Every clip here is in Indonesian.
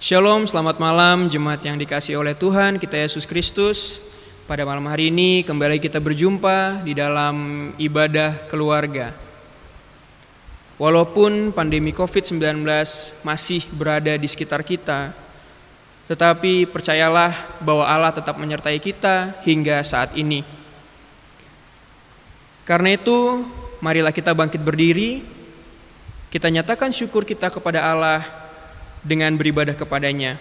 Shalom, selamat malam jemaat yang dikasihi oleh Tuhan kita Yesus Kristus. Pada malam hari ini kembali kita berjumpa di dalam ibadah keluarga. Walaupun pandemi COVID-19 masih berada di sekitar kita, tetapi percayalah bahwa Allah tetap menyertai kita hingga saat ini. Karena itu, marilah kita bangkit berdiri, kita nyatakan syukur kita kepada Allah dengan beribadah kepadanya.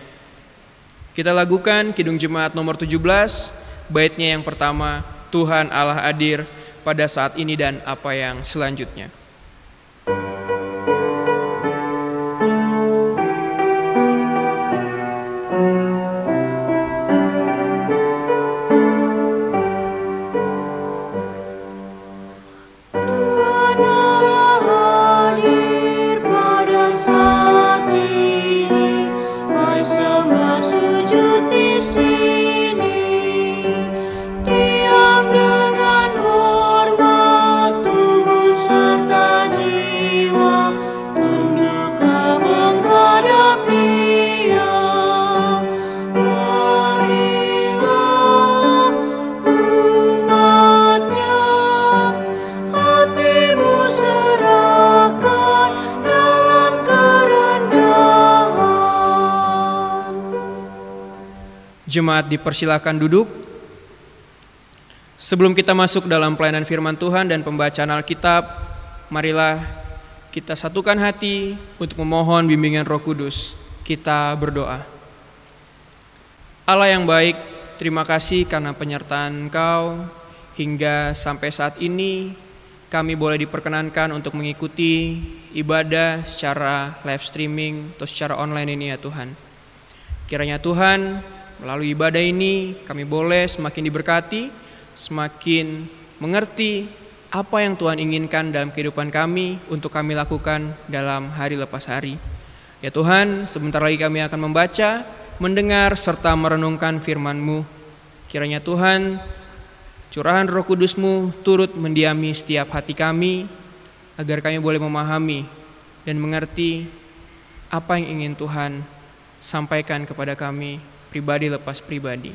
Kita lakukan Kidung Jemaat nomor 17, baitnya yang pertama, Tuhan Allah hadir pada saat ini dan apa yang selanjutnya. Jemaat dipersilakan duduk. Sebelum kita masuk dalam pelayanan firman Tuhan dan pembacaan Alkitab, marilah kita satukan hati untuk memohon bimbingan Roh Kudus. Kita berdoa. Allah yang baik, terima kasih karena penyertaan Engkau hingga sampai saat ini kami boleh diperkenankan untuk mengikuti ibadah secara live streaming atau secara online ini ya Tuhan. Kiranya Tuhan, melalui ibadah ini kami boleh semakin diberkati, semakin mengerti apa yang Tuhan inginkan dalam kehidupan kami untuk kami lakukan dalam hari lepas hari. Ya Tuhan, sebentar lagi kami akan membaca, mendengar, serta merenungkan firman-Mu. Kiranya Tuhan, curahan Roh Kudus-Mu turut mendiami setiap hati kami, agar kami boleh memahami dan mengerti apa yang ingin Tuhan sampaikan kepada kami pribadi lepas pribadi.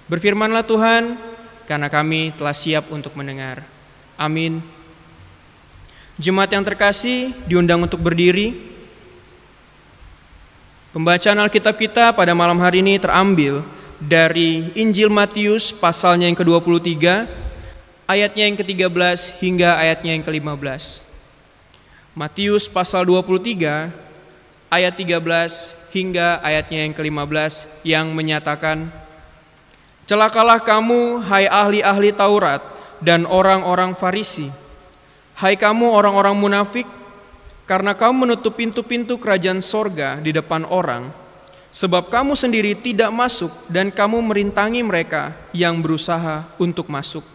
Berfirmanlah Tuhan, karena kami telah siap untuk mendengar. Amin. Jemaat yang terkasih diundang untuk berdiri. Pembacaan Alkitab kita pada malam hari ini terambil dari Injil Matius pasalnya yang ke-23, ayatnya yang ke-13 hingga ayatnya yang ke-15. Matius pasal 23, ayat 13 hingga ayatnya yang ke-15 yang menyatakan, "Celakalah kamu, hai ahli-ahli Taurat dan orang-orang Farisi, hai kamu orang-orang munafik, karena kamu menutup pintu-pintu kerajaan sorga di depan orang, sebab kamu sendiri tidak masuk dan kamu merintangi mereka yang berusaha untuk masuk.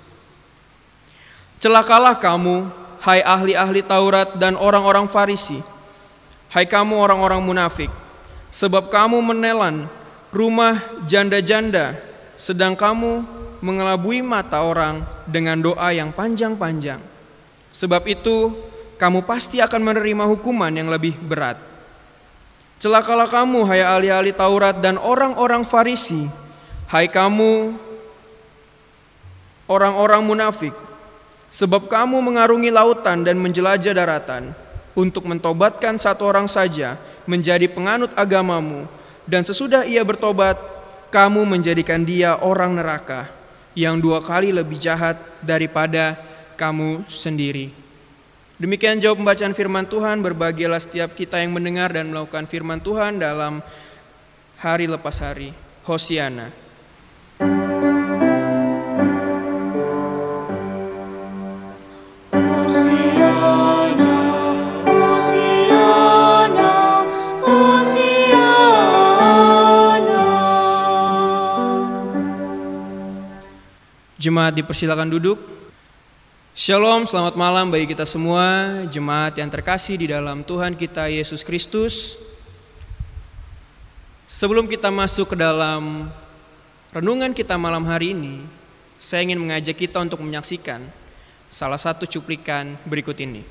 Celakalah kamu, hai ahli-ahli Taurat dan orang-orang Farisi, hai kamu orang-orang munafik, sebab kamu menelan rumah janda-janda, sedang kamu mengelabui mata orang dengan doa yang panjang-panjang. Sebab itu, kamu pasti akan menerima hukuman yang lebih berat. Celakalah kamu, hai ahli-ahli Taurat dan orang-orang Farisi, hai kamu orang-orang munafik, sebab kamu mengarungi lautan dan menjelajah daratan untuk mentobatkan satu orang saja menjadi penganut agamamu, dan sesudah ia bertobat, kamu menjadikan dia orang neraka yang 2 kali lebih jahat daripada kamu sendiri." Demikian jawab pembacaan firman Tuhan. Berbahagialah setiap kita yang mendengar dan melakukan firman Tuhan dalam hari lepas hari. Hosiana. Jemaat dipersilakan duduk. Shalom, selamat malam bagi kita semua, jemaat yang terkasih di dalam Tuhan kita Yesus Kristus. Sebelum kita masuk ke dalam renungan kita malam hari ini, saya ingin mengajak kita untuk menyaksikan salah satu cuplikan berikut ini.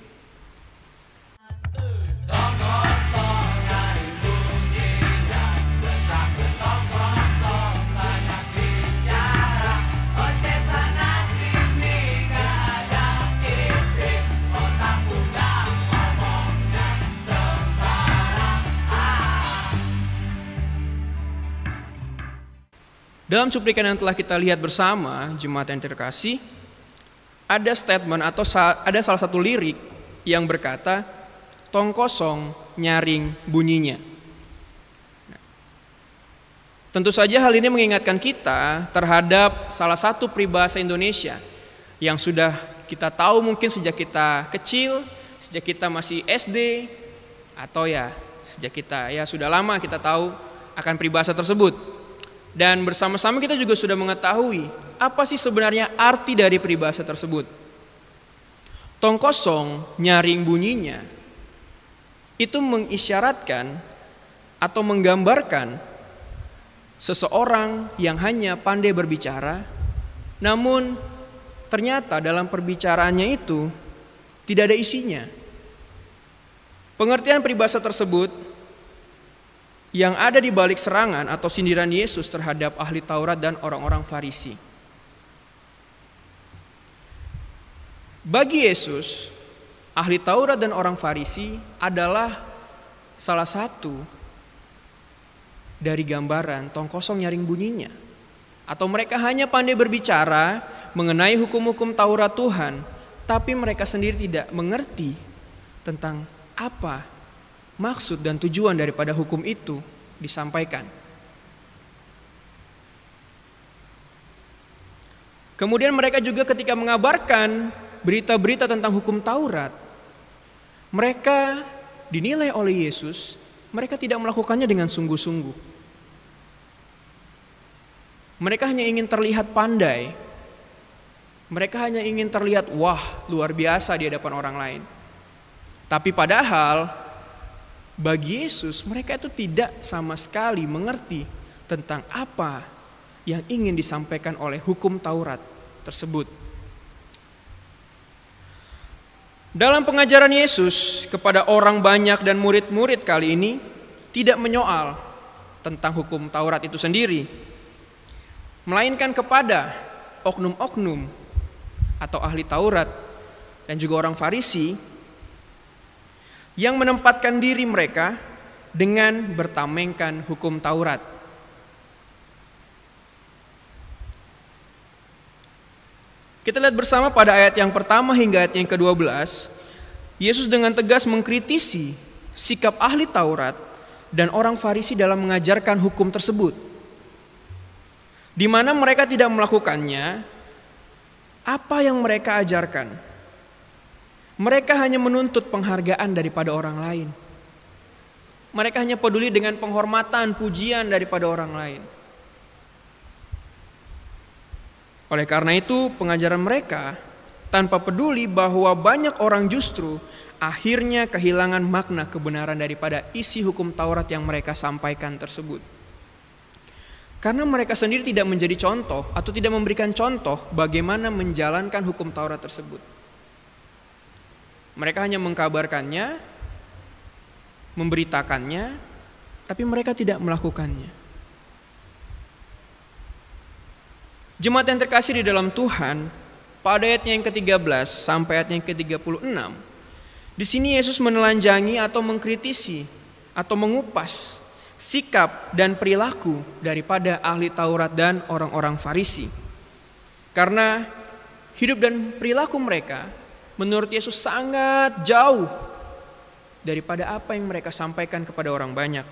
Dalam cuplikan yang telah kita lihat bersama, jemaat yang terkasih, ada statement atau ada salah satu lirik yang berkata, "Tong kosong nyaring bunyinya." Tentu saja hal ini mengingatkan kita terhadap salah satu peribahasa Indonesia yang sudah kita tahu mungkin sejak kita kecil, sejak kita masih SD, atau sejak kita sudah lama kita tahu akan peribahasa tersebut. Dan bersama-sama kita juga sudah mengetahui apa sih sebenarnya arti dari peribahasa tersebut. Tong kosong nyaring bunyinya itu mengisyaratkan atau menggambarkan seseorang yang hanya pandai berbicara, namun ternyata dalam perbicaraannya itu tidak ada isinya. Pengertian peribahasa tersebut yang ada di balik serangan atau sindiran Yesus terhadap ahli Taurat dan orang-orang Farisi. Bagi Yesus, ahli Taurat dan orang Farisi adalah salah satu dari gambaran tong kosong nyaring bunyinya. Atau mereka hanya pandai berbicara mengenai hukum-hukum Taurat Tuhan, tapi mereka sendiri tidak mengerti tentang apa maksud dan tujuan daripada hukum itu disampaikan. Kemudian mereka juga ketika mengabarkan berita-berita tentang hukum Taurat, mereka dinilai oleh Yesus, mereka tidak melakukannya dengan sungguh-sungguh. Mereka hanya ingin terlihat pandai. Mereka hanya ingin terlihat luar biasa di hadapan orang lain. Tapi padahal bagi Yesus mereka itu tidak sama sekali mengerti tentang apa yang ingin disampaikan oleh hukum Taurat tersebut. Dalam pengajaran Yesus kepada orang banyak dan murid-murid kali ini tidak menyoal tentang hukum Taurat itu sendiri, melainkan kepada oknum-oknum atau ahli Taurat dan juga orang Farisi yang menempatkan diri mereka dengan bertamengkan hukum Taurat. Kita lihat bersama pada ayat yang pertama hingga ayat yang ke-12, Yesus dengan tegas mengkritisi sikap ahli Taurat dan orang Farisi dalam mengajarkan hukum tersebut. Di mana mereka tidak melakukannya apa yang mereka ajarkan. Mereka hanya menuntut penghargaan daripada orang lain. Mereka hanya peduli dengan penghormatan, pujian daripada orang lain. Oleh karena itu, pengajaran mereka tanpa peduli bahwa banyak orang justru akhirnya kehilangan makna kebenaran daripada isi hukum Taurat yang mereka sampaikan tersebut. Karena mereka sendiri tidak menjadi contoh atau tidak memberikan contoh bagaimana menjalankan hukum Taurat tersebut. Mereka hanya mengkabarkannya, memberitakannya, tapi mereka tidak melakukannya. Jemaat yang terkasih di dalam Tuhan, pada ayatnya yang ke-13 sampai ayatnya yang ke-36, di sini Yesus menelanjangi atau mengkritisi atau mengupas sikap dan perilaku daripada ahli Taurat dan orang-orang Farisi. Karena hidup dan perilaku mereka menurut Yesus sangat jauh daripada apa yang mereka sampaikan kepada orang banyak.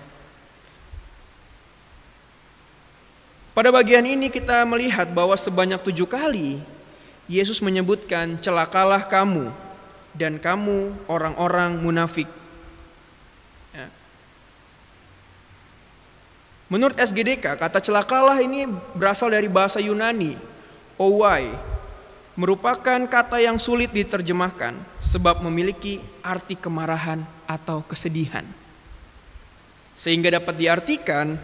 Pada bagian ini kita melihat bahwa sebanyak 7 kali Yesus menyebutkan celakalah kamu dan kamu orang-orang munafik. Menurut SGDK, kata celakalah ini berasal dari bahasa Yunani, owai, merupakan kata yang sulit diterjemahkan sebab memiliki arti kemarahan atau kesedihan. Sehingga dapat diartikan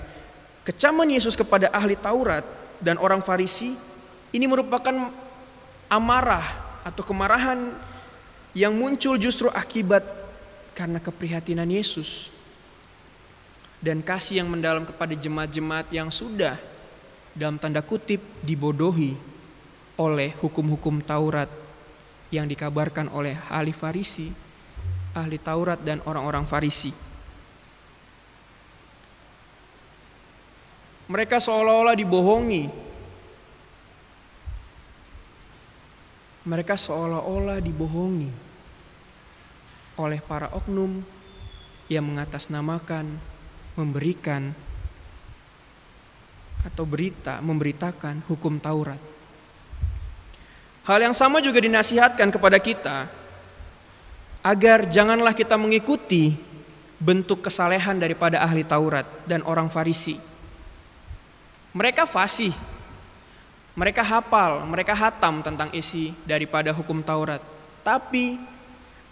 kecaman Yesus kepada ahli Taurat dan orang Farisi ini merupakan amarah atau kemarahan yang muncul justru akibat karena keprihatinan Yesus dan kasih yang mendalam kepada jemaat-jemaat yang sudah dalam tanda kutip dibodohi oleh hukum-hukum Taurat yang dikabarkan oleh ahli Farisi, ahli Taurat dan orang-orang Farisi. Mereka seolah-olah dibohongi. Mereka seolah-olah dibohongi oleh para oknum yang mengatasnamakan, memberikan atau memberitakan hukum Taurat. Hal yang sama juga dinasihatkan kepada kita, agar janganlah kita mengikuti bentuk kesalehan daripada ahli Taurat dan orang Farisi. Mereka fasih, mereka hafal, mereka hatam tentang isi daripada hukum Taurat, tapi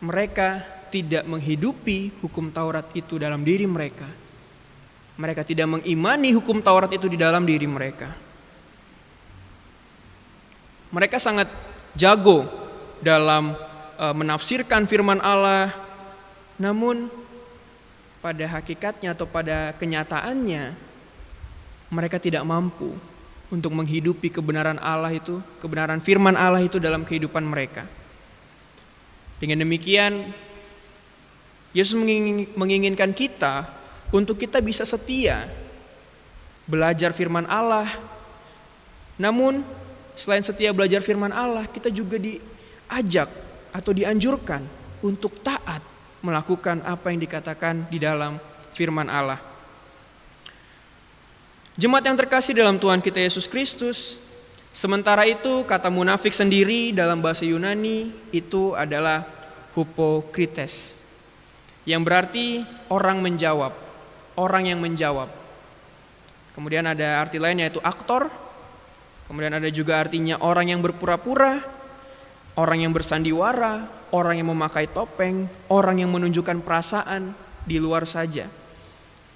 mereka tidak menghidupi hukum Taurat itu dalam diri mereka. Mereka tidak mengimani hukum Taurat itu di dalam diri mereka. Mereka sangat jago dalam menafsirkan firman Allah, namun pada hakikatnya atau pada kenyataannya mereka tidak mampu untuk menghidupi kebenaran Allah itu, kebenaran firman Allah itu dalam kehidupan mereka. Dengan demikian, Yesus menginginkan kita untuk kita bisa setia belajar firman Allah. Namun selain setia belajar firman Allah, kita juga diajak atau dianjurkan untuk taat melakukan apa yang dikatakan di dalam firman Allah. Jemaat yang terkasih dalam Tuhan kita Yesus Kristus, sementara itu kata munafik sendiri dalam bahasa Yunani itu adalah hupokrites, yang berarti orang menjawab, orang yang menjawab. Kemudian ada arti lain yaitu aktor. Kemudian ada juga artinya orang yang berpura-pura, orang yang bersandiwara, orang yang memakai topeng, orang yang menunjukkan perasaan di luar saja.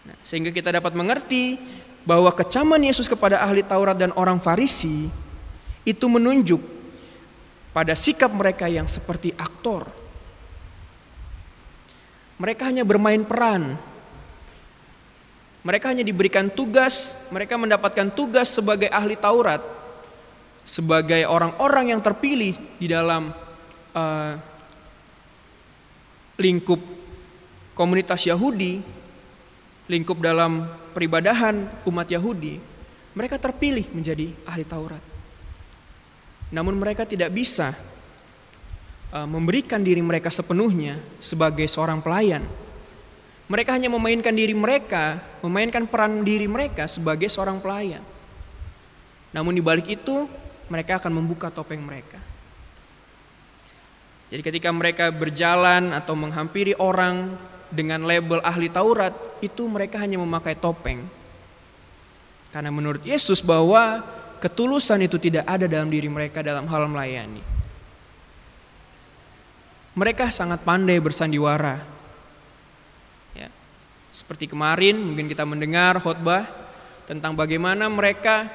Nah, sehingga kita dapat mengerti bahwa kecaman Yesus kepada ahli Taurat dan orang Farisi itu menunjuk pada sikap mereka yang seperti aktor. Mereka hanya bermain peran. Mereka hanya diberikan tugas, mereka mendapatkan tugas sebagai ahli Taurat, sebagai orang-orang yang terpilih di dalam lingkup komunitas Yahudi, lingkup dalam peribadahan umat Yahudi. Mereka terpilih menjadi ahli Taurat. Namun mereka tidak bisa memberikan diri mereka sepenuhnya sebagai seorang pelayan. Mereka hanya memainkan peran diri mereka sebagai seorang pelayan. Namun di balik itu, mereka akan membuka topeng mereka. Jadi ketika mereka berjalan atau menghampiri orang dengan label ahli Taurat, itu mereka hanya memakai topeng. Karena menurut Yesus bahwa ketulusan itu tidak ada dalam diri mereka dalam hal melayani. Mereka sangat pandai bersandiwara. Ya, seperti kemarin mungkin kita mendengar khotbah tentang bagaimana mereka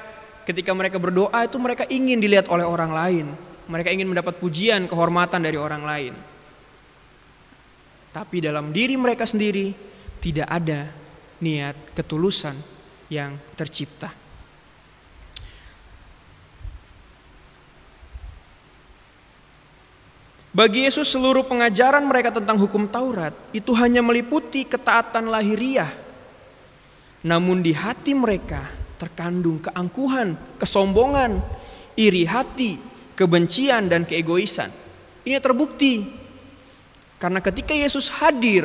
ketika mereka berdoa itu mereka ingin dilihat oleh orang lain. Mereka ingin mendapat pujian, kehormatan dari orang lain. Tapi dalam diri mereka sendiri tidak ada niat ketulusan yang tercipta. Bagi Yesus seluruh pengajaran mereka tentang hukum Taurat itu hanya meliputi ketaatan lahiriah. Namun di hati mereka terkandung keangkuhan, kesombongan, iri hati, kebencian dan keegoisan. Ini terbukti karena ketika Yesus hadir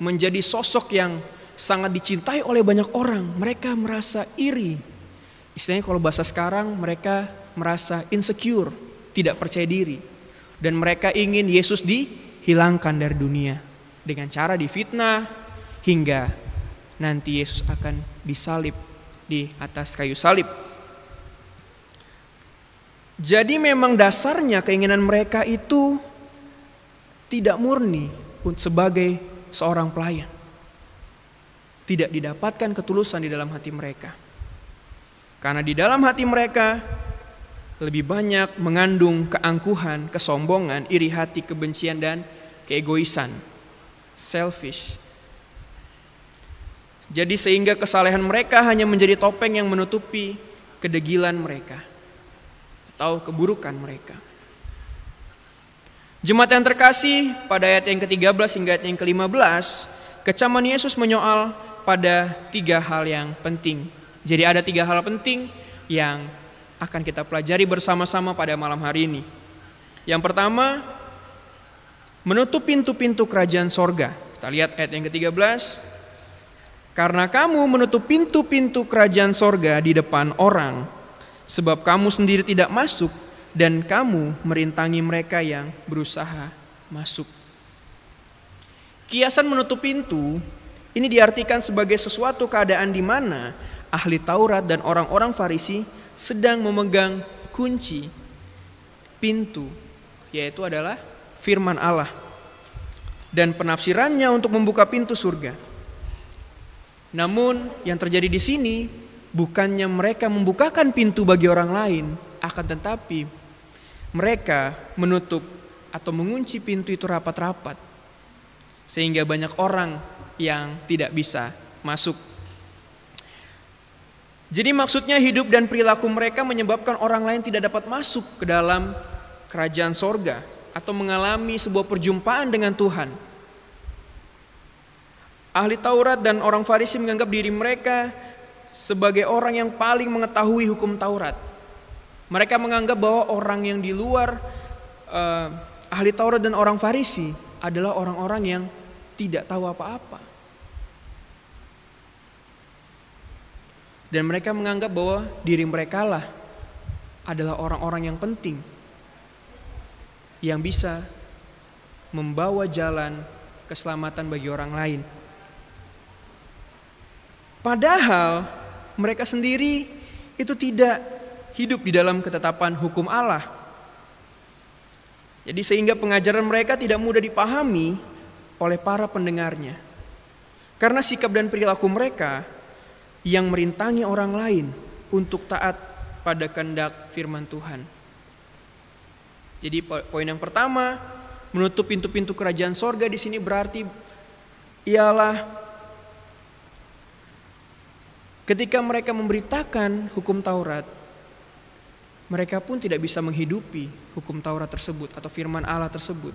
menjadi sosok yang sangat dicintai oleh banyak orang, mereka merasa iri. Istilahnya kalau bahasa sekarang mereka merasa insecure, tidak percaya diri. Dan mereka ingin Yesus dihilangkan dari dunia dengan cara difitnah hingga nanti Yesus akan disalib di atas kayu salib. Jadi memang dasarnya keinginan mereka itu tidak murni sebagai seorang pelayan. Tidak didapatkan ketulusan di dalam hati mereka. Karena di dalam hati mereka lebih banyak mengandung keangkuhan, kesombongan, iri hati, kebencian dan keegoisan. Selfish. Jadi sehingga kesalehan mereka hanya menjadi topeng yang menutupi kedegilan mereka atau keburukan mereka. Jemaat yang terkasih, pada ayat yang ke-13 hingga ayat yang ke-15, kecaman Yesus menyoal pada 3 hal yang penting. Jadi ada 3 hal penting yang akan kita pelajari bersama-sama pada malam hari ini. Yang pertama, menutup pintu-pintu kerajaan sorga. Kita lihat ayat yang ke-13. Karena kamu menutup pintu-pintu kerajaan sorga di depan orang, sebab kamu sendiri tidak masuk dan kamu merintangi mereka yang berusaha masuk. Kiasan menutup pintu ini diartikan sebagai sesuatu keadaan di mana ahli Taurat dan orang-orang Farisi sedang memegang kunci pintu, yaitu adalah firman Allah dan penafsirannya untuk membuka pintu surga. Namun yang terjadi di sini bukannya mereka membukakan pintu bagi orang lain, akan tetapi mereka menutup atau mengunci pintu itu rapat-rapat, sehingga banyak orang yang tidak bisa masuk. Jadi maksudnya hidup dan perilaku mereka menyebabkan orang lain tidak dapat masuk ke dalam kerajaan sorga atau mengalami sebuah perjumpaan dengan Tuhan. Ahli Taurat dan orang Farisi menganggap diri mereka sebagai orang yang paling mengetahui hukum Taurat. Mereka menganggap bahwa orang yang di luar ahli Taurat dan orang Farisi adalah orang-orang yang tidak tahu apa-apa. Dan mereka menganggap bahwa diri mereka lah adalah orang-orang yang penting, yang bisa membawa jalan keselamatan bagi orang lain. Padahal mereka sendiri itu tidak hidup di dalam ketetapan hukum Allah. Jadi sehingga pengajaran mereka tidak mudah dipahami oleh para pendengarnya. Karena sikap dan perilaku mereka yang merintangi orang lain untuk taat pada kehendak firman Tuhan. Jadi poin yang pertama, menutup pintu-pintu kerajaan sorga di sini berarti ialah ketika mereka memberitakan hukum Taurat, mereka pun tidak bisa menghidupi hukum Taurat tersebut atau firman Allah tersebut.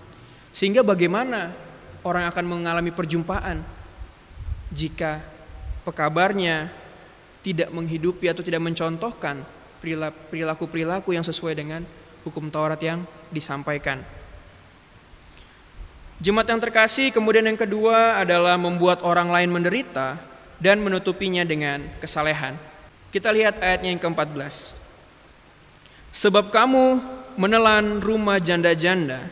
Sehingga bagaimana orang akan mengalami perjumpaan jika pekabarnya tidak menghidupi atau tidak mencontohkan perilaku-perilaku yang sesuai dengan hukum Taurat yang disampaikan. Jemaat yang terkasih, kemudian yang kedua adalah membuat orang lain menderita dan menutupinya dengan kesalehan. Kita lihat ayatnya yang ke-14. Sebab kamu menelan rumah janda-janda,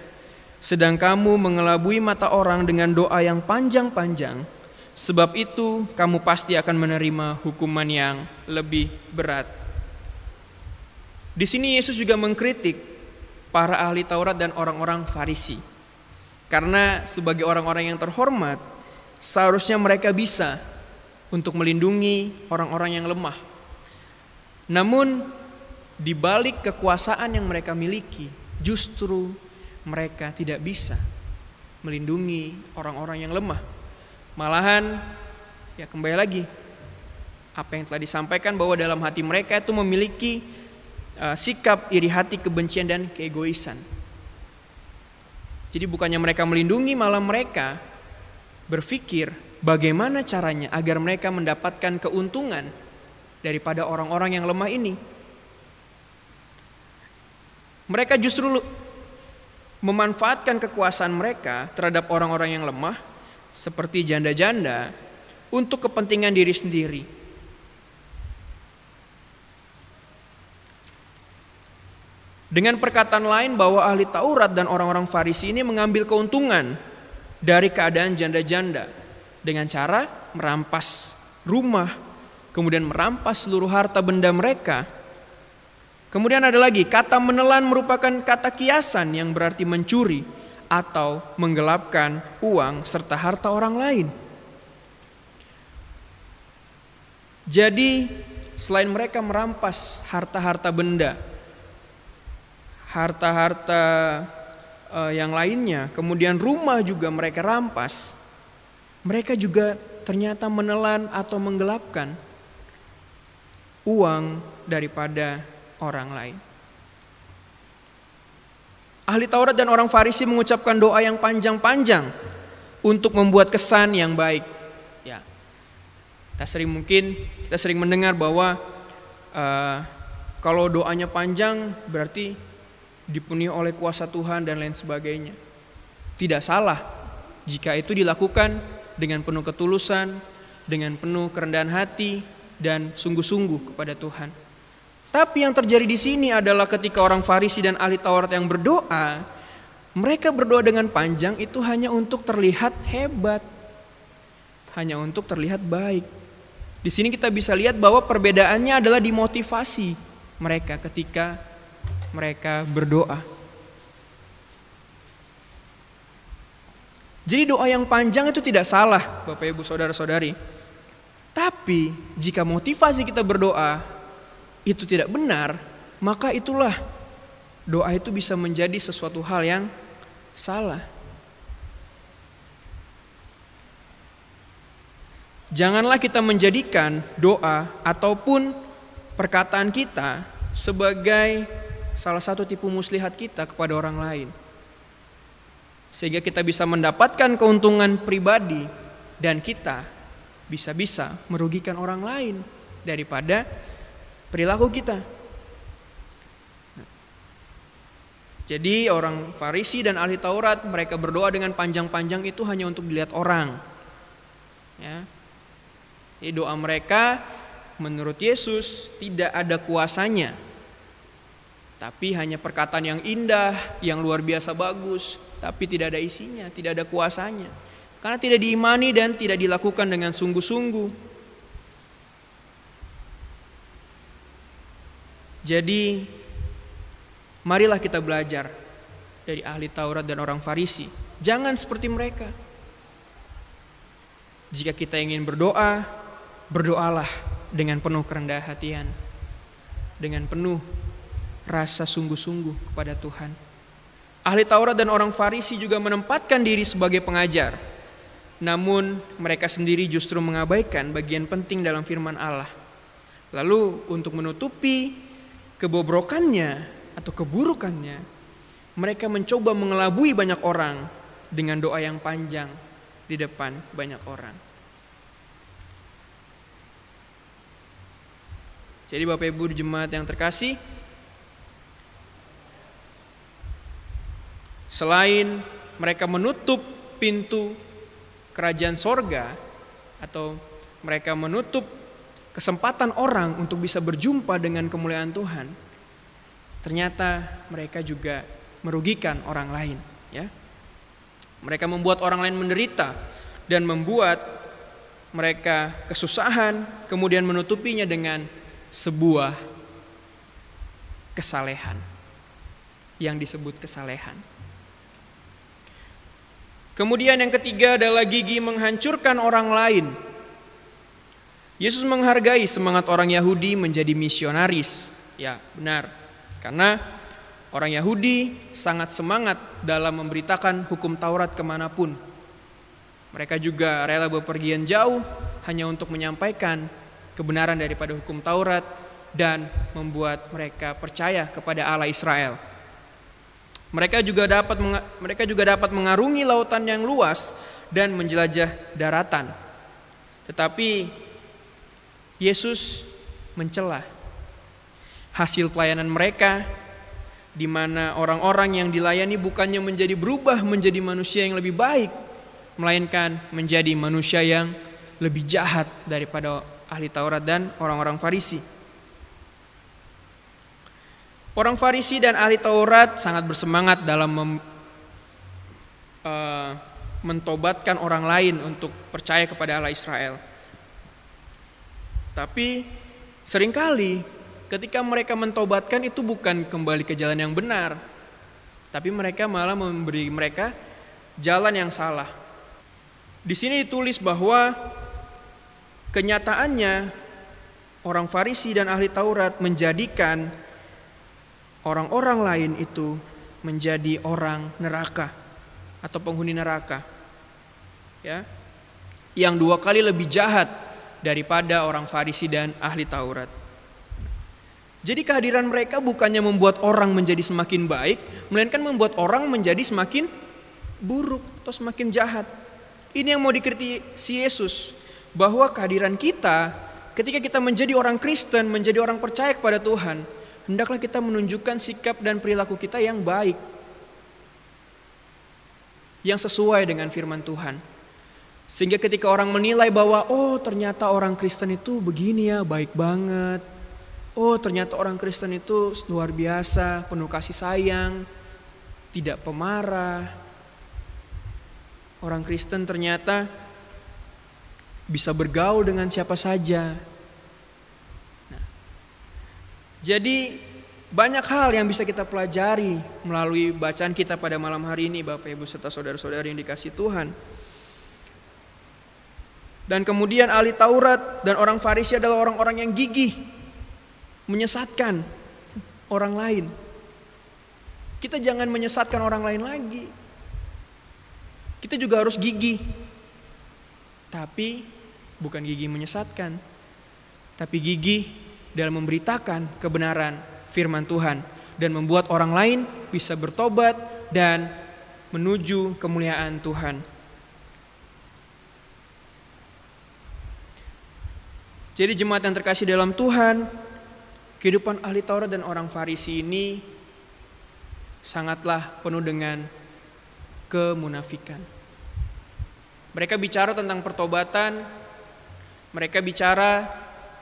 sedang kamu mengelabui mata orang dengan doa yang panjang-panjang. Sebab itu kamu pasti akan menerima hukuman yang lebih berat. Di sini Yesus juga mengkritik para ahli Taurat dan orang-orang Farisi. Karena sebagai orang-orang yang terhormat, seharusnya mereka bisa untuk melindungi orang-orang yang lemah. Namun di balik kekuasaan yang mereka miliki, justru mereka tidak bisa melindungi orang-orang yang lemah. Malahan, ya kembali lagi, apa yang telah disampaikan bahwa dalam hati mereka itu memiliki sikap iri hati, kebencian, dan keegoisan. Jadi bukannya mereka melindungi, malah mereka berpikir bagaimana caranya agar mereka mendapatkan keuntungan daripada orang-orang yang lemah ini. Mereka justru memanfaatkan kekuasaan mereka terhadap orang-orang yang lemah seperti janda-janda untuk kepentingan diri sendiri. Dengan perkataan lain bahwa ahli Taurat dan orang-orang Farisi ini mengambil keuntungan dari keadaan janda-janda dengan cara merampas rumah, kemudian merampas seluruh harta benda mereka. Kemudian ada lagi, kata menelan merupakan kata kiasan yang berarti mencuri atau menggelapkan uang serta harta orang lain. Jadi selain mereka merampas harta-harta benda, harta-harta yang lainnya, kemudian rumah juga mereka rampas, mereka juga ternyata menelan atau menggelapkan uang daripada orang lain. Ahli Taurat dan orang Farisi mengucapkan doa yang panjang-panjang untuk membuat kesan yang baik. Ya. Kita sering mendengar bahwa kalau doanya panjang berarti dipenuhi oleh kuasa Tuhan dan lain sebagainya. Tidak salah jika itu dilakukan dengan penuh ketulusan, dengan penuh kerendahan hati dan sungguh-sungguh kepada Tuhan. Tapi yang terjadi di sini adalah ketika orang Farisi dan ahli Taurat yang berdoa, mereka berdoa dengan panjang itu hanya untuk terlihat hebat, hanya untuk terlihat baik. Di sini kita bisa lihat bahwa perbedaannya adalah di motivasi mereka ketika mereka berdoa. Jadi doa yang panjang itu tidak salah, Bapak Ibu Saudara-saudari. Tapi jika motivasi kita berdoa itu tidak benar, maka itulah doa itu bisa menjadi sesuatu hal yang salah. Janganlah kita menjadikan doa ataupun perkataan kita sebagai salah satu tipu muslihat kita kepada orang lain, sehingga kita bisa mendapatkan keuntungan pribadi dan kita bisa-bisa merugikan orang lain daripada perilaku kita. Jadi orang Farisi dan ahli Taurat, mereka berdoa dengan panjang-panjang itu hanya untuk dilihat orang. Ya. Jadi doa mereka menurut Yesus tidak ada kuasanya, tapi hanya perkataan yang indah, yang luar biasa bagus, tapi tidak ada isinya, tidak ada kuasanya. Karena tidak diimani dan tidak dilakukan dengan sungguh-sungguh. Jadi marilah kita belajar dari ahli Taurat dan orang Farisi. Jangan seperti mereka. Jika kita ingin berdoa, berdoalah dengan penuh kerendahan hatian, dengan penuh rasa sungguh-sungguh kepada Tuhan. Ahli Taurat dan orang Farisi juga menempatkan diri sebagai pengajar, namun mereka sendiri justru mengabaikan bagian penting dalam firman Allah. Lalu untuk menutupi kebobrokannya atau keburukannya, mereka mencoba mengelabui banyak orang dengan doa yang panjang di depan banyak orang. Jadi Bapak Ibu jemaat yang terkasih, selain mereka menutup pintu kerajaan sorga, atau mereka menutup kesempatan orang untuk bisa berjumpa dengan kemuliaan Tuhan, ternyata mereka juga merugikan orang lain. Ya, mereka membuat orang lain menderita dan membuat mereka kesusahan, kemudian menutupinya dengan sebuah kesalehan yang disebut kesalehan. Kemudian yang ketiga adalah gigi menghancurkan orang lain. Yesus menghargai semangat orang Yahudi menjadi misionaris. Ya, benar. Karena orang Yahudi sangat semangat dalam memberitakan hukum Taurat kemanapun. Mereka juga rela bepergian jauh hanya untuk menyampaikan kebenaran daripada hukum Taurat dan membuat mereka percaya kepada Allah Israel. Mereka juga dapat mengarungi lautan yang luas dan menjelajah daratan. Tetapi Yesus mencela hasil pelayanan mereka, di mana orang-orang yang dilayani bukannya menjadi berubah menjadi manusia yang lebih baik, melainkan menjadi manusia yang lebih jahat daripada ahli Taurat dan orang-orang Farisi. Orang Farisi dan ahli Taurat sangat bersemangat dalam mentobatkan orang lain untuk percaya kepada Allah Israel. Tapi seringkali ketika mereka mentobatkan itu bukan kembali ke jalan yang benar, tapi mereka malah memberi mereka jalan yang salah. Di sini ditulis bahwa kenyataannya orang Farisi dan ahli Taurat menjadikan orang-orang lain itu menjadi orang neraka atau penghuni neraka, ya, yang 2 kali lebih jahat daripada orang Farisi dan ahli Taurat. Jadi kehadiran mereka bukannya membuat orang menjadi semakin baik, melainkan membuat orang menjadi semakin buruk atau semakin jahat. Ini yang mau dikritisi Yesus, bahwa kehadiran kita ketika kita menjadi orang Kristen, menjadi orang percaya kepada Tuhan, hendaklah kita menunjukkan sikap dan perilaku kita yang baik, yang sesuai dengan firman Tuhan. Sehingga ketika orang menilai bahwa oh ternyata orang Kristen itu begini ya, baik banget. Oh ternyata orang Kristen itu luar biasa, penuh kasih sayang, tidak pemarah. Orang Kristen ternyata bisa bergaul dengan siapa saja. Nah, jadi banyak hal yang bisa kita pelajari melalui bacaan kita pada malam hari ini, Bapak Ibu serta saudara-saudari yang dikasihi Tuhan. Dan kemudian ahli Taurat dan orang Farisi adalah orang-orang yang gigih menyesatkan orang lain. Kita jangan menyesatkan orang lain lagi. Kita juga harus gigih. Tapi bukan gigih menyesatkan, tapi gigih dalam memberitakan kebenaran firman Tuhan dan membuat orang lain bisa bertobat dan menuju kemuliaan Tuhan. Jadi jemaat yang terkasih dalam Tuhan, kehidupan ahli Taurat dan orang Farisi ini sangatlah penuh dengan kemunafikan. Mereka bicara tentang pertobatan, mereka bicara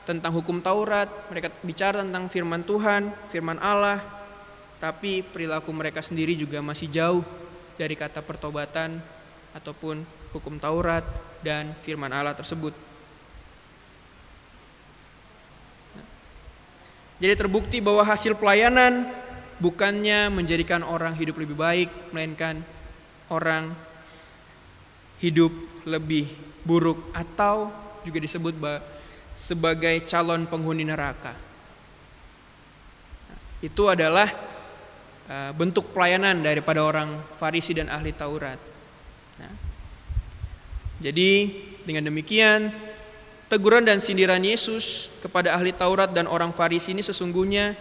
tentang hukum Taurat, mereka bicara tentang firman Tuhan, firman Allah, tapi perilaku mereka sendiri juga masih jauh dari kata pertobatan ataupun hukum Taurat dan firman Allah tersebut. Jadi terbukti bahwa hasil pelayanan bukannya menjadikan orang hidup lebih baik, melainkan orang hidup lebih buruk atau juga disebut sebagai calon penghuni neraka. Itu adalah bentuk pelayanan daripada orang Farisi dan ahli Taurat. Jadi dengan demikian teguran dan sindiran Yesus kepada ahli Taurat dan orang Farisi ini sesungguhnya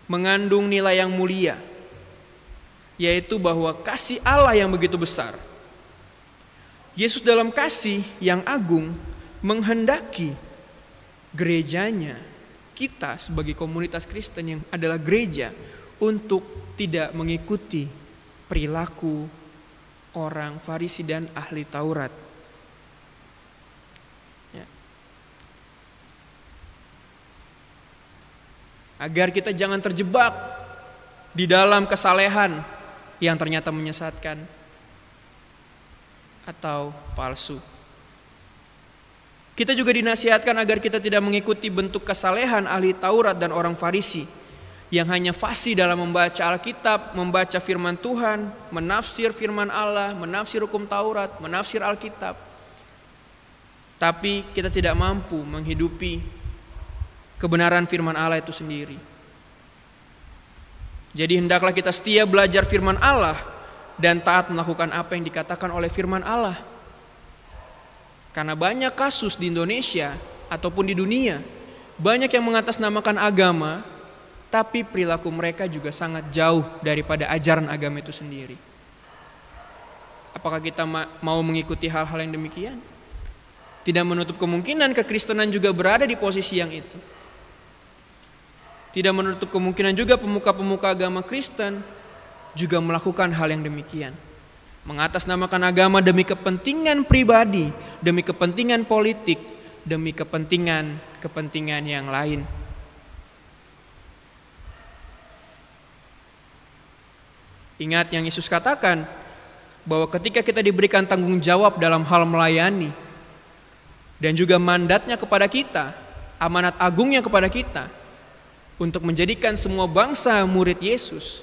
mengandung nilai yang mulia, yaitu bahwa kasih Allah yang begitu besar. Yesus dalam kasih yang agung menghendaki gerejanya, kita sebagai komunitas Kristen yang adalah gereja, untuk tidak mengikuti perilaku orang Farisi dan ahli Taurat. Agar kita jangan terjebak di dalam kesalehan yang ternyata menyesatkan atau palsu. Kita juga dinasihatkan agar kita tidak mengikuti bentuk kesalehan ahli Taurat dan orang Farisi yang hanya fasih dalam membaca Alkitab, membaca firman Tuhan, menafsir firman Allah, menafsir hukum Taurat, menafsir Alkitab. Tapi kita tidak mampu menghidupi kebenaran firman Allah itu sendiri. Jadi hendaklah kita setia belajar firman Allah dan taat melakukan apa yang dikatakan oleh firman Allah. Karena banyak kasus di Indonesia ataupun di dunia, banyak yang mengatasnamakan agama, tapi perilaku mereka juga sangat jauh daripada ajaran agama itu sendiri. Apakah kita mau mengikuti hal-hal yang demikian? Tidak menutup kemungkinan kekristenan juga berada di posisi yang itu. Tidak menutup kemungkinan juga pemuka-pemuka agama Kristen juga melakukan hal yang demikian. Mengatasnamakan agama demi kepentingan pribadi, demi kepentingan politik, demi kepentingan yang lain. Ingat yang Yesus katakan, bahwa ketika kita diberikan tanggung jawab dalam hal melayani, dan juga mandatnya kepada kita, amanat agungnya kepada kita, untuk menjadikan semua bangsa murid Yesus,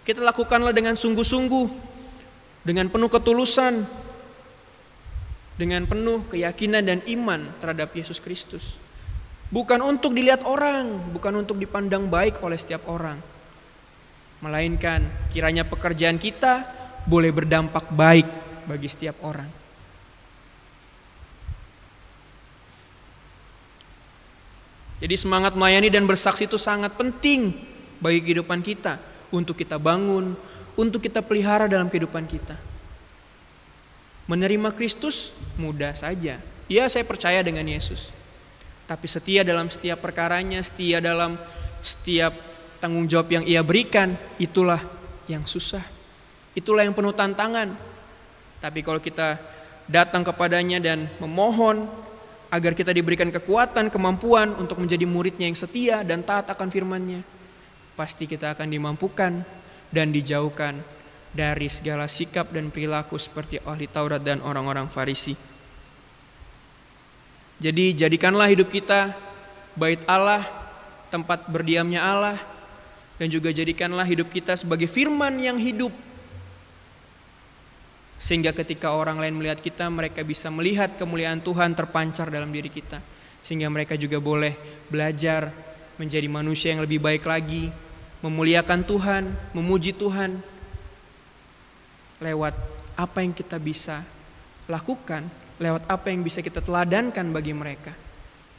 kita lakukanlah dengan sungguh-sungguh, dengan penuh ketulusan, dengan penuh keyakinan dan iman terhadap Yesus Kristus. Bukan untuk dilihat orang, bukan untuk dipandang baik oleh setiap orang, melainkan kiranya pekerjaan kita boleh berdampak baik bagi setiap orang. Jadi semangat melayani dan bersaksi itu sangat penting bagi kehidupan kita, untuk kita bangun, untuk kita pelihara dalam kehidupan kita. Menerima Kristus mudah saja, Ya, saya percaya dengan Yesus. Tapi setia dalam setiap perkaranya, setia dalam setiap tanggung jawab yang ia berikan, itulah yang susah. Itulah yang penuh tantangan. Tapi kalau kita datang kepadanya dan memohon agar kita diberikan kekuatan, kemampuan untuk menjadi muridnya yang setia dan taat akan firman-Nya, pasti kita akan dimampukan dan dijauhkan dari segala sikap dan perilaku seperti ahli Taurat dan orang-orang Farisi. Jadi jadikanlah hidup kita bait Allah, tempat berdiamnya Allah, dan juga jadikanlah hidup kita sebagai firman yang hidup. Sehingga ketika orang lain melihat kita, mereka bisa melihat kemuliaan Tuhan terpancar dalam diri kita. Sehingga mereka juga boleh belajar menjadi manusia yang lebih baik lagi, memuliakan Tuhan, memuji Tuhan, lewat apa yang kita bisa lakukan, lewat apa yang bisa kita teladankan bagi mereka.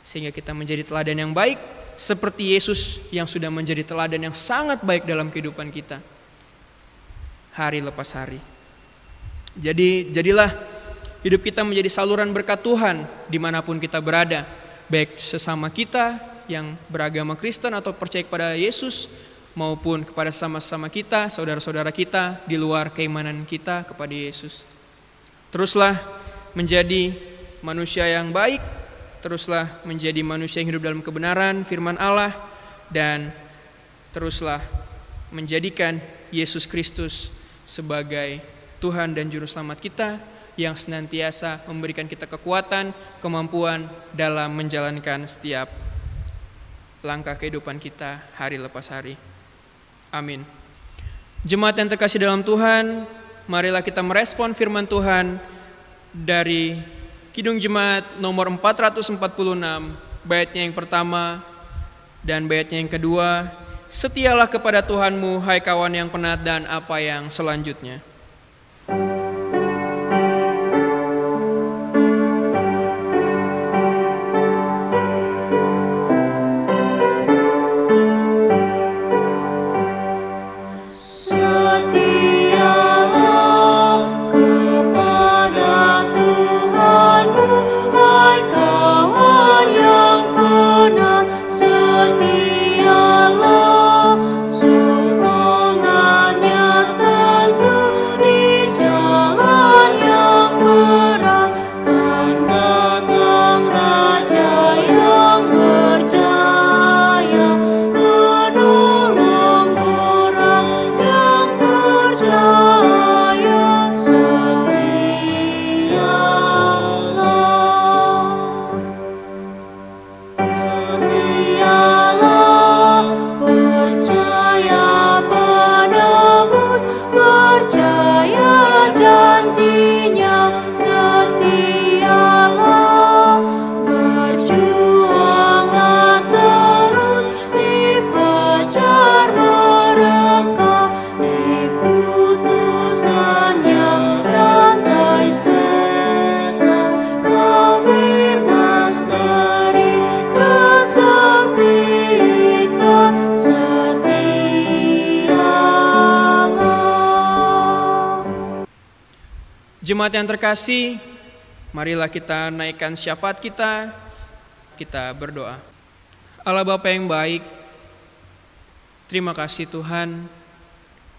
Sehingga kita menjadi teladan yang baik, seperti Yesus yang sudah menjadi teladan yang sangat baik dalam kehidupan kita, hari lepas hari. Jadi jadilah hidup kita menjadi saluran berkat Tuhan dimanapun kita berada, baik sesama kita yang beragama Kristen atau percaya kepada Yesus, maupun kepada sama-sama kita, saudara-saudara kita di luar keimanan kita kepada Yesus. Teruslah menjadi manusia yang baik, teruslah menjadi manusia yang hidup dalam kebenaran firman Allah, dan teruslah menjadikan Yesus Kristus sebagai Tuhan dan Juru Selamat kita yang senantiasa memberikan kita kekuatan, kemampuan dalam menjalankan setiap langkah kehidupan kita hari lepas hari. Amin. Jemaat yang terkasih dalam Tuhan, marilah kita merespon firman Tuhan dari Kidung Jemaat nomor 446, baitnya yang pertama dan baitnya yang kedua. Setialah kepada Tuhanmu, hai kawan yang penat, dan apa yang selanjutnya. Jemaat yang terkasih, marilah kita naikkan syafaat kita. Kita berdoa. Allah Bapa yang baik, terima kasih Tuhan,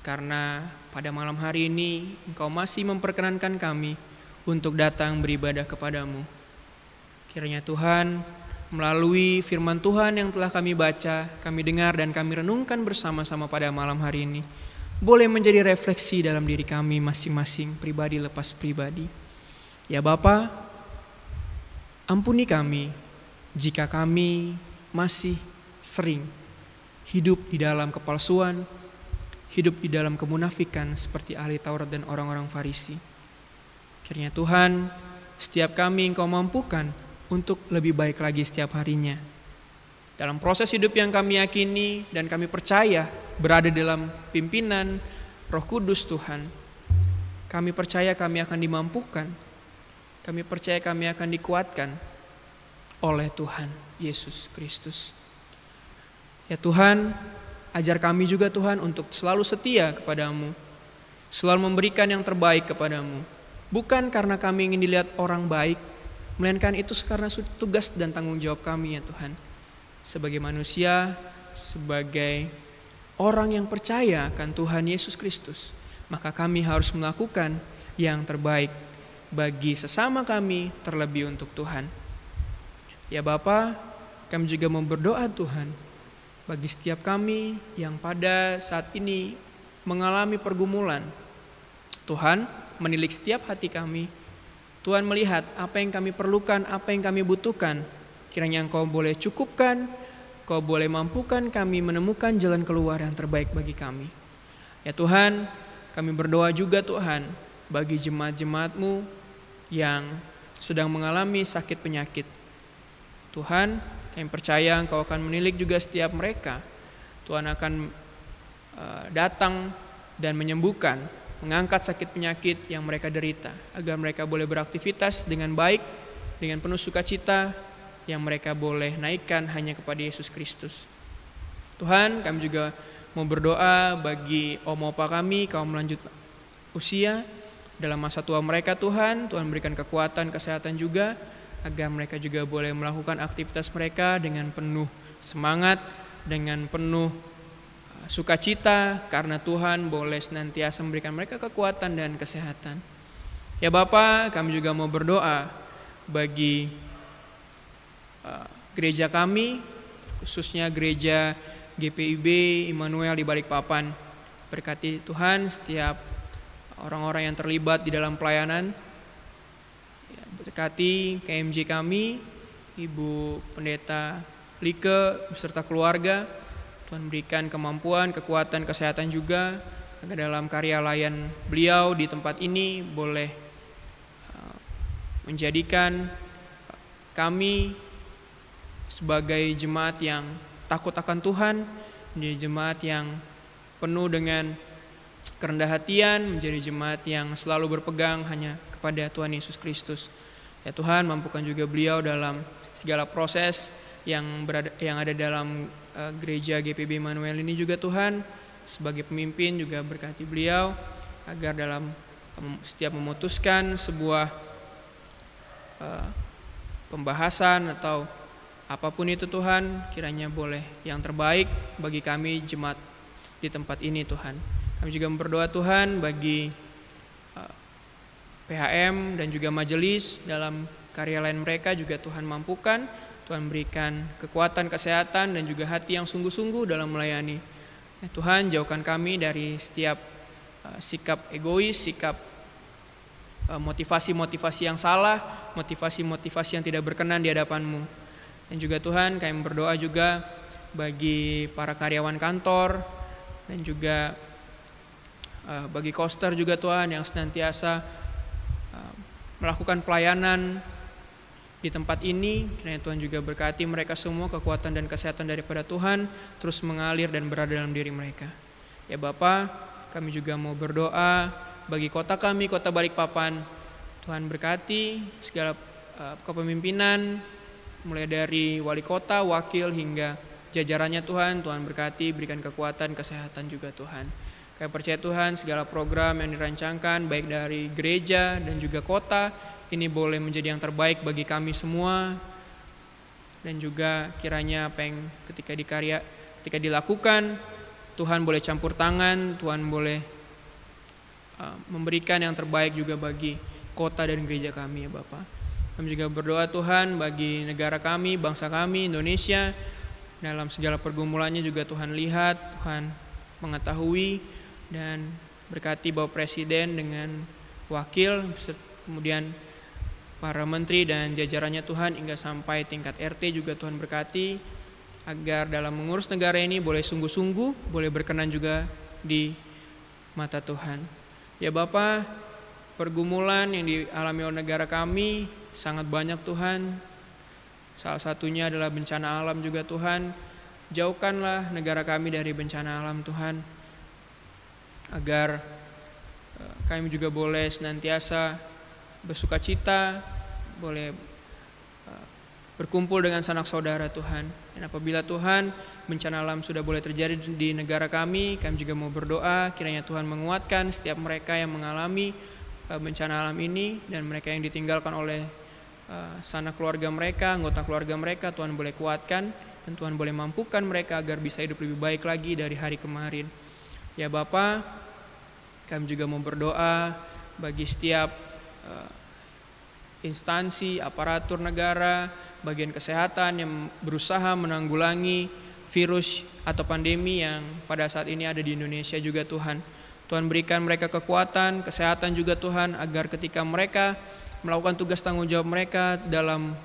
karena pada malam hari ini Engkau masih memperkenankan kami untuk datang beribadah kepadamu. Kiranya Tuhan, melalui firman Tuhan yang telah kami baca, kami dengar dan kami renungkan bersama-sama pada malam hari ini, boleh menjadi refleksi dalam diri kami masing-masing, pribadi lepas pribadi. Ya Bapa, ampuni kami jika kami masih sering hidup di dalam kepalsuan, hidup di dalam kemunafikan seperti ahli Taurat dan orang-orang Farisi. Kiranya Tuhan, setiap kami Engkau mampukan untuk lebih baik lagi setiap harinya. Dalam proses hidup yang kami yakini dan kami percaya berada dalam pimpinan Roh Kudus Tuhan, kami percaya kami akan dimampukan, kami percaya kami akan dikuatkan oleh Tuhan Yesus Kristus. Ya Tuhan, ajar kami juga Tuhan untuk selalu setia kepadamu, selalu memberikan yang terbaik kepadamu. Bukan karena kami ingin dilihat orang baik, melainkan itu karena tugas dan tanggung jawab kami ya Tuhan. Sebagai manusia, sebagai orang yang percaya akan Tuhan Yesus Kristus, maka kami harus melakukan yang terbaik bagi sesama kami, terlebih untuk Tuhan. Ya Bapa, kami juga mau berdoa Tuhan bagi setiap kami yang pada saat ini mengalami pergumulan. Tuhan menilik setiap hati kami. Tuhan melihat apa yang kami perlukan, apa yang kami butuhkan. Kiranya Engkau boleh cukupkan, Kau boleh mampukan kami menemukan jalan keluar yang terbaik bagi kami. Ya Tuhan, kami berdoa juga Tuhan bagi jemaat-jemaat-Mu yang sedang mengalami sakit penyakit. Tuhan, kami percaya Engkau akan menilik juga setiap mereka. Tuhan akan datang dan menyembuhkan, mengangkat sakit penyakit yang mereka derita, agar mereka boleh beraktivitas dengan baik, dengan penuh sukacita, yang mereka boleh naikkan hanya kepada Yesus Kristus. Tuhan, kami juga mau berdoa bagi om opa kami, kaum lanjut usia, dalam masa tua mereka Tuhan. Tuhan berikan kekuatan, kesehatan juga, agar mereka juga boleh melakukan aktivitas mereka dengan penuh semangat, dengan penuh sukacita, karena Tuhan boleh senantiasa memberikan mereka kekuatan dan kesehatan. Ya Bapa, kami juga mau berdoa bagi gereja kami, khususnya gereja GPIB Immanuel di Balikpapan. Berkati Tuhan setiap orang-orang yang terlibat di dalam pelayanan. Berkati KMJ kami, Ibu Pendeta Like beserta keluarga. Tuhan berikan kemampuan, kekuatan, kesehatan juga, agar dalam karya layan beliau di tempat ini boleh menjadikan kami sebagai jemaat yang takut akan Tuhan, menjadi jemaat yang penuh dengan kerendah hatian, menjadi jemaat yang selalu berpegang hanya kepada Tuhan Yesus Kristus. Ya Tuhan, mampukan juga beliau dalam segala proses yang ada dalam gereja GPIB Immanuel ini juga Tuhan. Sebagai pemimpin juga berkati beliau, agar dalam setiap memutuskan sebuah pembahasan atau apapun itu Tuhan, kiranya boleh yang terbaik bagi kami jemaat di tempat ini Tuhan. Kami juga berdoa Tuhan bagi PHM dan juga majelis dalam karya lain mereka juga Tuhan mampukan. Tuhan berikan kekuatan, kesehatan dan juga hati yang sungguh-sungguh dalam melayani. Ya Tuhan, jauhkan kami dari setiap sikap egois, sikap motivasi-motivasi yang salah, motivasi-motivasi yang tidak berkenan di hadapan-Mu. Dan juga Tuhan, kami berdoa juga bagi para karyawan kantor dan juga bagi koster juga Tuhan yang senantiasa melakukan pelayanan di tempat ini. Kiranya Tuhan juga berkati mereka semua, kekuatan dan kesehatan daripada Tuhan terus mengalir dan berada dalam diri mereka. Ya Bapa, kami juga mau berdoa bagi kota kami, kota Balikpapan. Tuhan berkati segala kepemimpinan, mulai dari wali kota, wakil hingga jajarannya Tuhan. Tuhan berkati, berikan kekuatan, kesehatan juga Tuhan. Kami percaya Tuhan segala program yang dirancangkan baik dari gereja dan juga kota ini boleh menjadi yang terbaik bagi kami semua. Dan juga kiranya apa yang ketika dilakukan, Tuhan boleh campur tangan, Tuhan boleh memberikan yang terbaik juga bagi kota dan gereja kami ya Bapa. Kami juga berdoa Tuhan bagi negara kami, bangsa kami, Indonesia. Dalam segala pergumulannya juga Tuhan lihat, Tuhan mengetahui, dan berkati Bapak Presiden dengan wakil, kemudian para menteri dan jajarannya Tuhan hingga sampai tingkat RT juga Tuhan berkati, agar dalam mengurus negara ini boleh sungguh-sungguh, boleh berkenan juga di mata Tuhan. Ya Bapa, pergumulan yang dialami oleh negara kami sangat banyak Tuhan. Salah satunya adalah bencana alam juga Tuhan. Jauhkanlah negara kami dari bencana alam Tuhan, agar kami juga boleh senantiasa bersukacita, boleh berkumpul dengan sanak saudara Tuhan. Dan apabila Tuhan bencana alam sudah boleh terjadi di negara kami juga mau berdoa kiranya Tuhan menguatkan setiap mereka yang mengalami bencana alam ini, dan mereka yang ditinggalkan oleh sanak keluarga mereka, anggota keluarga mereka. Tuhan boleh kuatkan dan Tuhan boleh mampukan mereka agar bisa hidup lebih baik lagi dari hari kemarin. Ya Bapa, kami juga mau berdoa bagi setiap instansi, aparatur negara, bagian kesehatan yang berusaha menanggulangi virus atau pandemi yang pada saat ini ada di Indonesia juga Tuhan. Tuhan berikan mereka kekuatan, kesehatan juga Tuhan, agar ketika mereka melakukan tugas tanggung jawab mereka dalam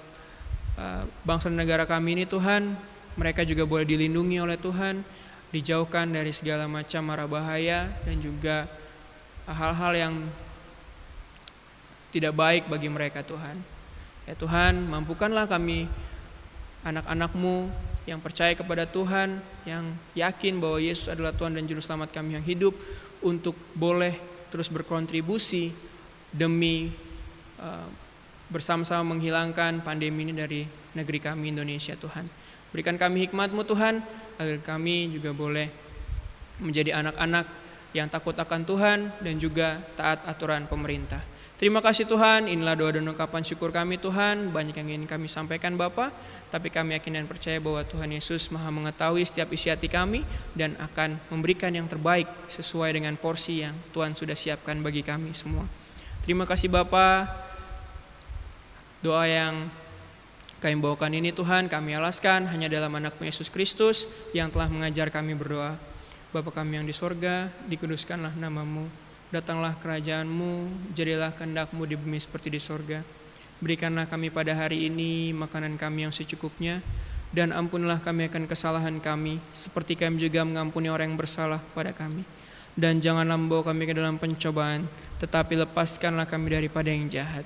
bangsa dan negara kami ini Tuhan, mereka juga boleh dilindungi oleh Tuhan, dijauhkan dari segala macam mara bahaya dan juga hal-hal yang tidak baik bagi mereka Tuhan. Ya Tuhan, mampukanlah kami anak-anak-Mu yang percaya kepada Tuhan, yang yakin bahwa Yesus adalah Tuhan dan Juru Selamat kami yang hidup, untuk boleh terus berkontribusi demi bersama-sama menghilangkan pandemi ini dari negeri kami Indonesia Tuhan. Berikan kami hikmat-Mu Tuhan, agar kami juga boleh menjadi anak-anak yang takut akan Tuhan dan juga taat aturan pemerintah. Terima kasih Tuhan, inilah doa dan ungkapan syukur kami Tuhan. Banyak yang ingin kami sampaikan Bapa, tapi kami yakin dan percaya bahwa Tuhan Yesus Maha mengetahui setiap isi hati kami dan akan memberikan yang terbaik sesuai dengan porsi yang Tuhan sudah siapkan bagi kami semua. Terima kasih Bapa. Doa yang kami bawakan ini Tuhan, kami alaskan hanya dalam anak-Mu Yesus Kristus yang telah mengajar kami berdoa. Bapa kami yang di sorga, dikuduskanlah nama-Mu. Datanglah kerajaan-Mu, jadilah kehendak-Mu di bumi seperti di sorga. Berikanlah kami pada hari ini makanan kami yang secukupnya, dan ampunilah kami akan kesalahan kami, seperti kami juga mengampuni orang yang bersalah kepada kami. Dan janganlah membawa kami ke dalam pencobaan, tetapi lepaskanlah kami daripada yang jahat.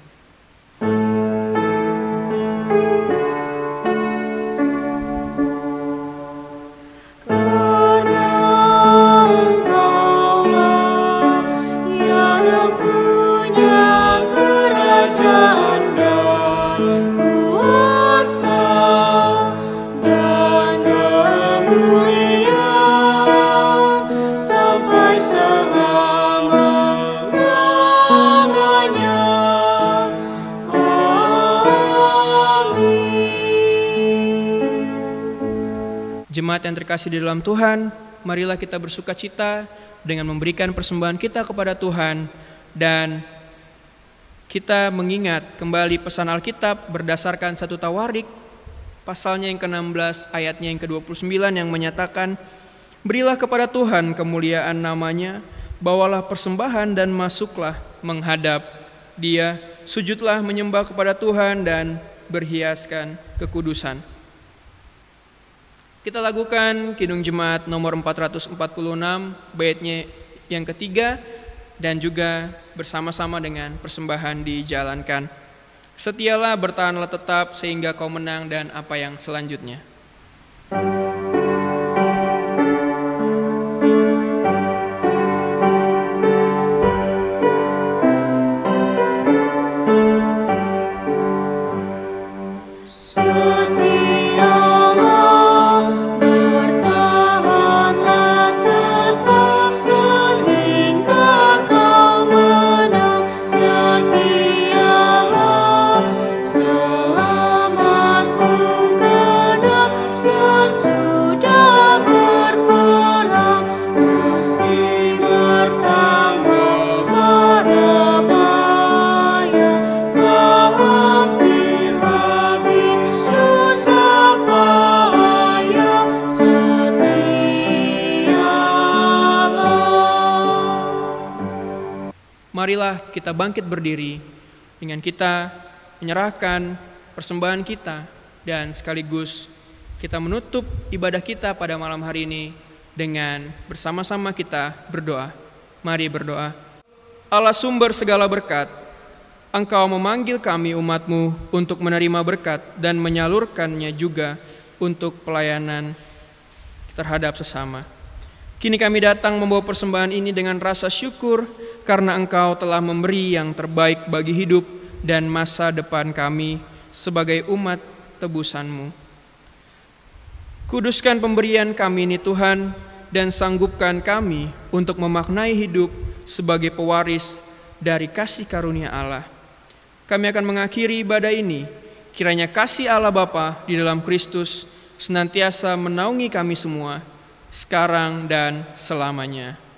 Jemaat yang terkasih di dalam Tuhan, marilah kita bersuka cita dengan memberikan persembahan kita kepada Tuhan, dan kita mengingat kembali pesan Alkitab berdasarkan 1 Tawarik pasalnya yang ke-16 ayatnya yang ke-29 yang menyatakan, berilah kepada Tuhan kemuliaan namanya, bawalah persembahan dan masuklah menghadap Dia, sujudlah menyembah kepada Tuhan dan berhiaskan kekudusan. Kita lakukan Kidung Jemaat nomor 446 baitnya yang ketiga, dan juga bersama-sama dengan persembahan dijalankan. Setialah, bertahanlah tetap sehingga kau menang, dan apa yang selanjutnya. Marilah kita bangkit berdiri dengan kita menyerahkan persembahan kita, dan sekaligus kita menutup ibadah kita pada malam hari ini dengan bersama-sama kita berdoa. Mari berdoa. Allah sumber segala berkat, Engkau memanggil kami umat-Mu untuk menerima berkat dan menyalurkannya juga untuk pelayanan terhadap sesama. Kini kami datang membawa persembahan ini dengan rasa syukur karena Engkau telah memberi yang terbaik bagi hidup dan masa depan kami sebagai umat tebusan-Mu. Kuduskan pemberian kami ini Tuhan, dan sanggupkan kami untuk memaknai hidup sebagai pewaris dari kasih karunia Allah. kami akan mengakhiri ibadah ini. Kiranya kasih Allah Bapa di dalam Kristus senantiasa menaungi kami semua, sekarang dan selamanya.